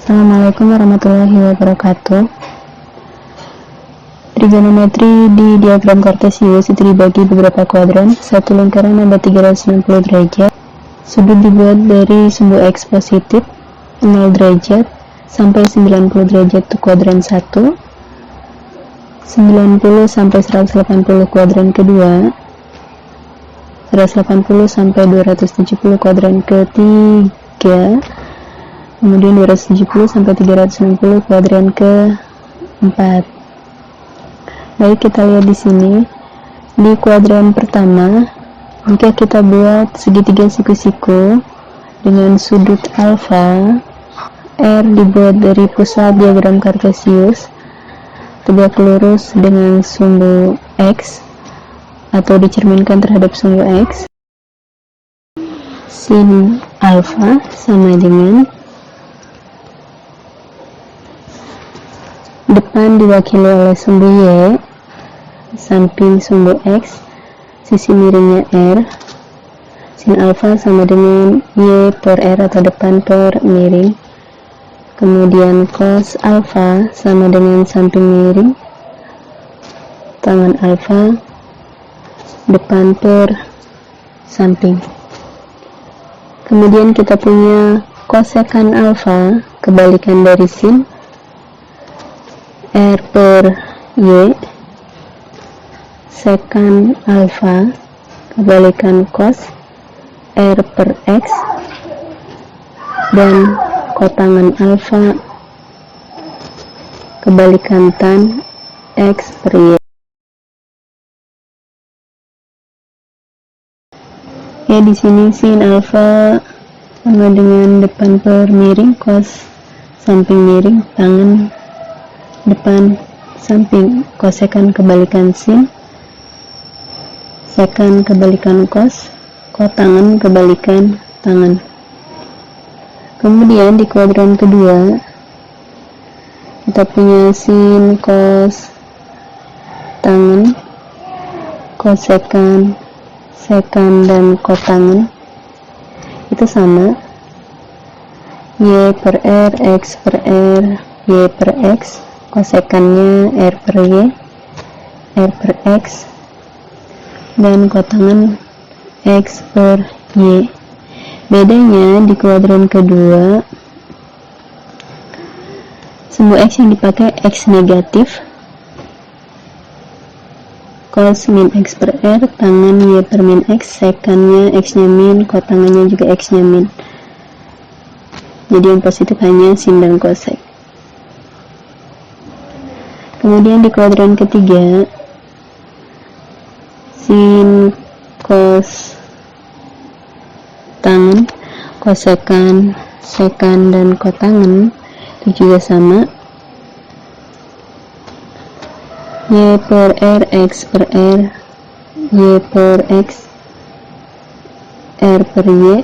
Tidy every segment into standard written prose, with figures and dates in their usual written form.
Assalamualaikum warahmatullahi wabarakatuh. Trigonometri di diagram kartesius itu dibagi beberapa kuadran. Satu lingkaran ada 360 derajat. Sudut dibuat dari sumbu X positif 0 derajat sampai 90 derajat untuk kuadran 1, 90 sampai 180 kuadran kedua, 180 sampai 270 kuadran ketiga, kemudian 270 sampai 360 kuadran keempat. Baik, kita lihat di sini. Di kuadran pertama, jika kita buat segitiga siku-siku dengan sudut alfa, R dibuat dari pusat diagram kartesius, tegak lurus dengan sumbu X atau dicerminkan terhadap sumbu X. Sin alfa sama dengan depan diwakili oleh sumbu Y, samping sumbu X, sisi miringnya R. Sin alfa sama dengan Y per R atau depan per miring. Kemudian cos alfa sama dengan samping miring, tangan alfa, depan per samping. Kemudian kita punya kosekan alfa, kebalikan dari sin, R per Y, sekan alfa, kebalikan cos, R per X, dan kotangan alfa, kebalikan tan, X per Y. Ya, di sini sin alfa sama dengan depan per miring, cos samping miring, tangan depan samping, kosekan kebalikan sin, sekan kebalikan cos, kotangan kebalikan tangan. Kemudian di kuadran kedua kita punya sin, cos, tangan, kosekan, sekan, dan kotangan itu sama, Y per R, X per R, Y per X, kosekannya R per Y, R per X, dan kotangan X per Y. Bedanya di kuadran kedua, sumbu X yang dipakai X negatif, cos min X per R, tangan Y per min X, sekannya X nya min, kotangannya juga X nya min. Jadi yang positif hanya sin dan kosek. Kemudian di kuadran ketiga, sin, cos, tangan, kosekan, sekan, dan kotangan itu juga sama, Y per R, X per R, Y per X, R per Y,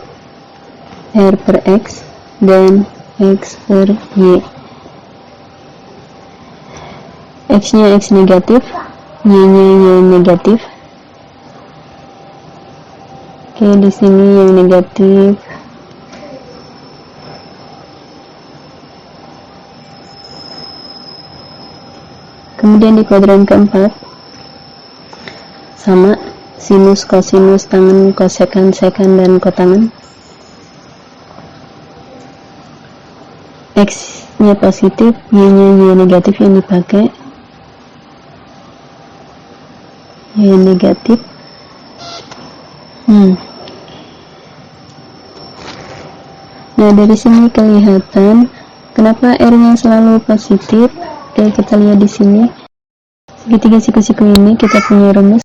R per X, dan X per Y. X nya X negatif, Y nya Y negatif. Oke, di sini yang negatif. Kemudian di kuadran keempat sama, sinus, kosinus, tangan, kosekan, sekan, dan kotangan. X nya positif, Y nya Y negatif yang dipakai, Y negatif. Nah, dari sini kelihatan kenapa R-nya selalu positif. Oke, kita lihat di sini. Segitiga siku-siku ini kita punya rumus.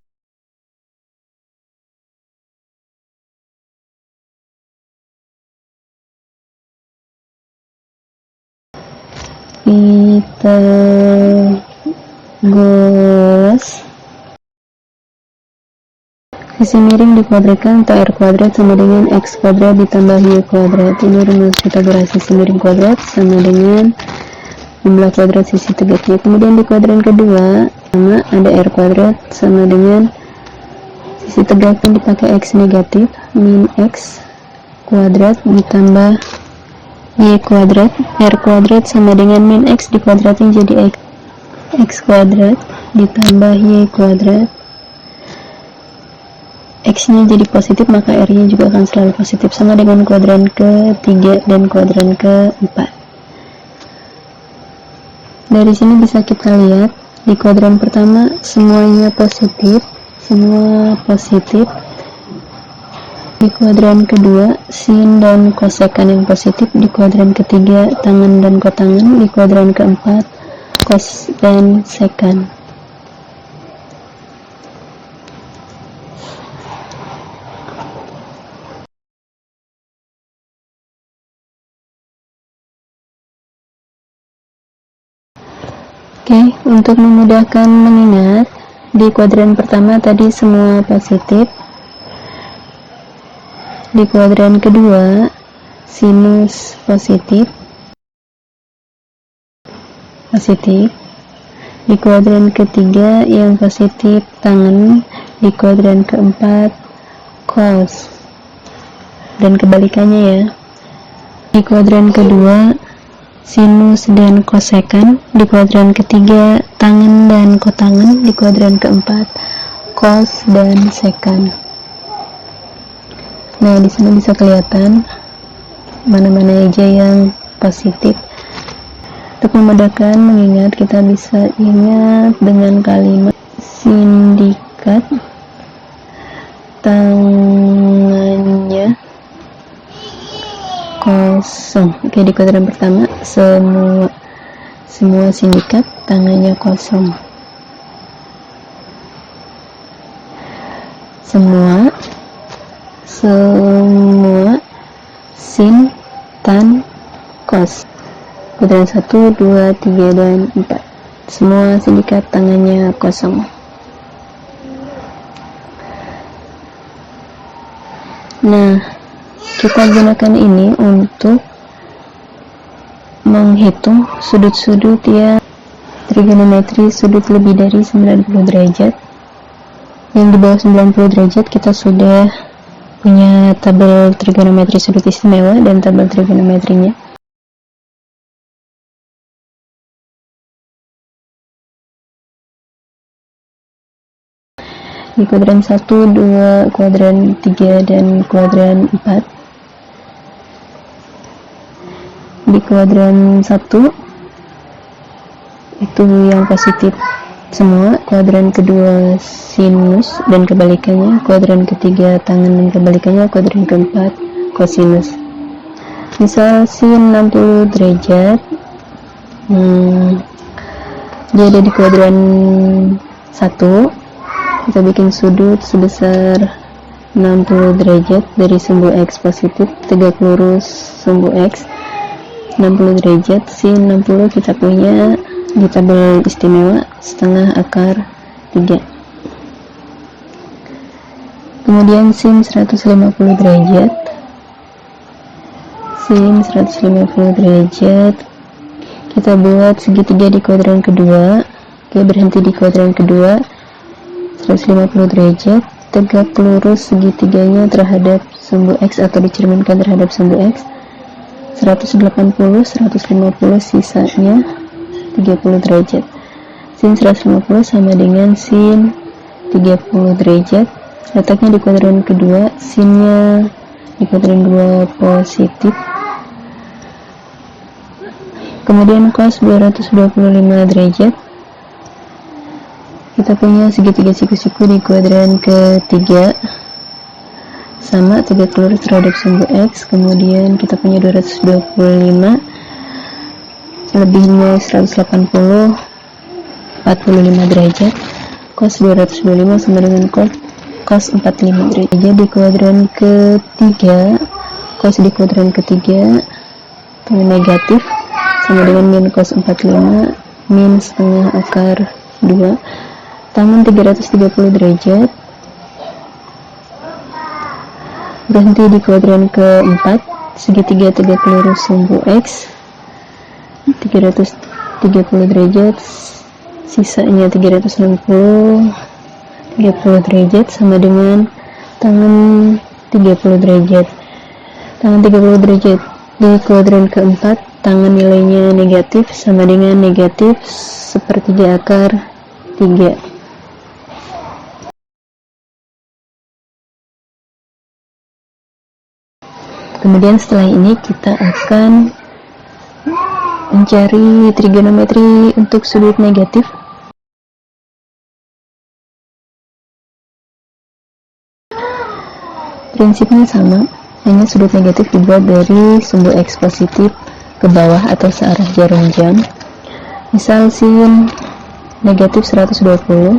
Pitagoras. Sisi miring dikuadratkan untuk R kuadrat sama dengan X kuadrat ditambah Y kuadrat. Ini rumus Pitagoras. Sisi miring kuadrat sama dengan jumlah kuadrat sisi tegaknya. Kemudian di kuadran kedua sama, ada R kuadrat sama dengan sisi tegaknya dipakai X negatif, min X kuadrat ditambah y kuadrat, r kuadrat sama dengan min x dikuadratin jadi x kuadrat ditambah y kuadrat. X nya jadi positif maka R nya juga akan selalu positif, sama dengan kuadran ke-3 dan kuadran ke-4. Dari sini bisa kita lihat di kuadran pertama semuanya positif, semua positif. Di kuadran kedua sin dan kosekan yang positif, di kuadran ketiga tangan dan kotangan, di kuadran keempat kos dan sekan. Oke, untuk memudahkan mengingat, di kuadran pertama tadi semua positif. Di kuadran kedua sinus positif. Di kuadran ketiga yang positif tangan, di kuadran keempat cos. Dan kebalikannya ya. Di kuadran kedua sinus dan kosekan, di kuadran ketiga tangan dan kotangan, di kuadran keempat cos dan sekan. Nah, di sini bisa kelihatan mana-mana aja yang positif. Untuk memudahkan mengingat, kita bisa ingat dengan kalimat sindikat tangannya kosong. Oke, di kuadran pertama semua sindikat tangannya kosong. Semua sin tan kos. Kuadran 1, 2, 3 dan 4. Semua sindikat tangannya kosong. Nah, kita gunakan ini untuk menghitung sudut-sudut ya trigonometri sudut lebih dari 90 derajat. Yang di bawah 90 derajat kita sudah punya tabel trigonometri sudut istimewa dan tabel trigonometrinya. Di kuadran 1, 2, kuadran 3, dan kuadran 4. Di kuadran 1 itu yang positif semua, kuadran kedua sinus dan kebalikannya, kuadran ketiga tangan dan kebalikannya, kuadran keempat kosinus. Misal sin 60 derajat, dia ada di kuadran 1. Kita bikin sudut sebesar 60 derajat dari sumbu X positif, tegak lurus sumbu X 60 derajat. Sin 60 kita punya di tabel istimewa setengah akar 3. Kemudian sin 150 derajat. Sin 150 derajat kita buat segitiga di kuadran kedua. Oke, berhenti di kuadran kedua. 150 derajat, tegak lurus segitiganya terhadap sumbu X atau dicerminkan terhadap sumbu X 180, 150, sisanya 30 derajat. Sin 150 sama dengan sin 30 derajat. Letaknya di kuadran kedua, sinnya di kuadran 2 positif. Kemudian cos 225 derajat. Kita punya segitiga siku-siku di kuadran ketiga sama tegak lurus terhadap sumbu X. Kemudian kita punya 225 lebihnya 180, 45 derajat. Cos 225 sama dengan cos 45 derajat. Di kuadran ketiga, cos di kuadran ketiga negatif sama dengan min cos 45 min setengah akar 2. Tangan 330 derajat, berhenti di kuadran keempat, segitiga tegak lurus sumbu X 330 derajat, sisanya 360, 30 derajat sama dengan tangan 30 derajat. Tangan 30 derajat Di kuadran keempat, tangan nilainya negatif sama dengan negatif sepertiga akar 3. Kemudian setelah ini kita akan mencari trigonometri untuk sudut negatif. Prinsipnya sama, hanya sudut negatif dibuat dari sumbu X positif ke bawah atau searah jarum jam. Misal sin negatif 120,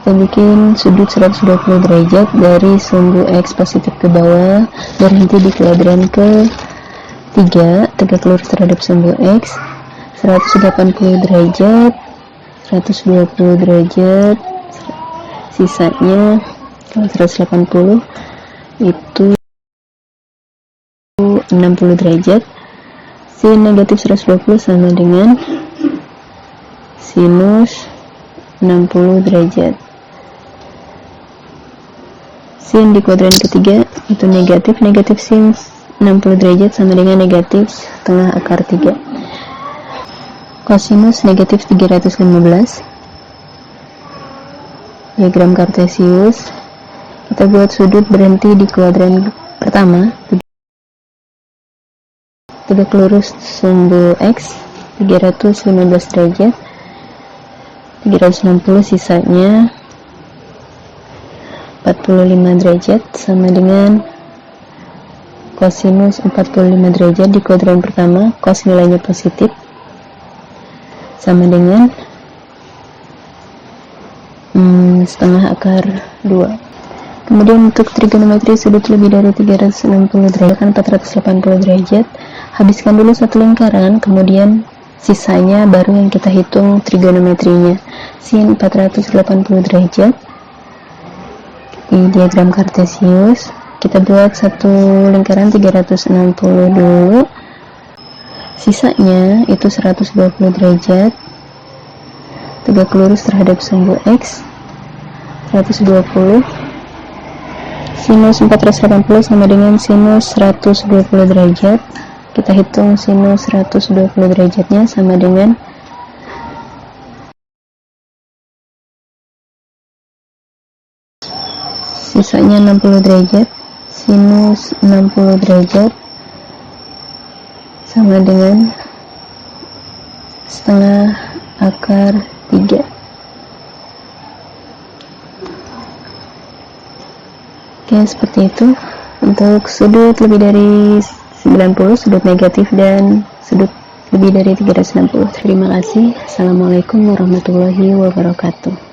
kita bikin sudut 120 derajat dari sumbu X positif ke bawah, berhenti di kuadran ke 3, tegak lurus terhadap sumbu X, 180 derajat, 120 derajat, sisanya kalau 180 itu 60 derajat. Sin negatif 120 sama dengan sinus 60 derajat. Sin di kuadran ketiga itu negatif, negatif sin 60 derajat sama dengan negatif setengah akar 3. Kosinus negatif 315. Diagram kartesius, kita buat sudut berhenti di kuadran pertama, tegak lurus sumbu X 315 derajat, 360 sisanya 45 derajat sama dengan kosinus 45 derajat di kuadran pertama, cos nilainya positif sama dengan setengah akar 2. Kemudian untuk trigonometri sudut lebih dari 360 derajat kan 480 derajat. Habiskan dulu satu lingkaran, kemudian sisanya baru yang kita hitung trigonometrinya. Sin 480 derajat. Di diagram kartesius, kita buat satu lingkaran 360 dulu. Sisanya itu 120 derajat. Tegak lurus terhadap sumbu X 120. Sinus 480 sama dengan sinus 120 derajat. Kita hitung sinus 120 derajatnya sama dengan sisanya 60 derajat. Sinus 60 derajat sama dengan setengah akar 3. Oke, seperti itu untuk sudut lebih dari 90, sudut negatif, dan sudut lebih dari 360. Terima kasih. Assalamualaikum warahmatullahi wabarakatuh.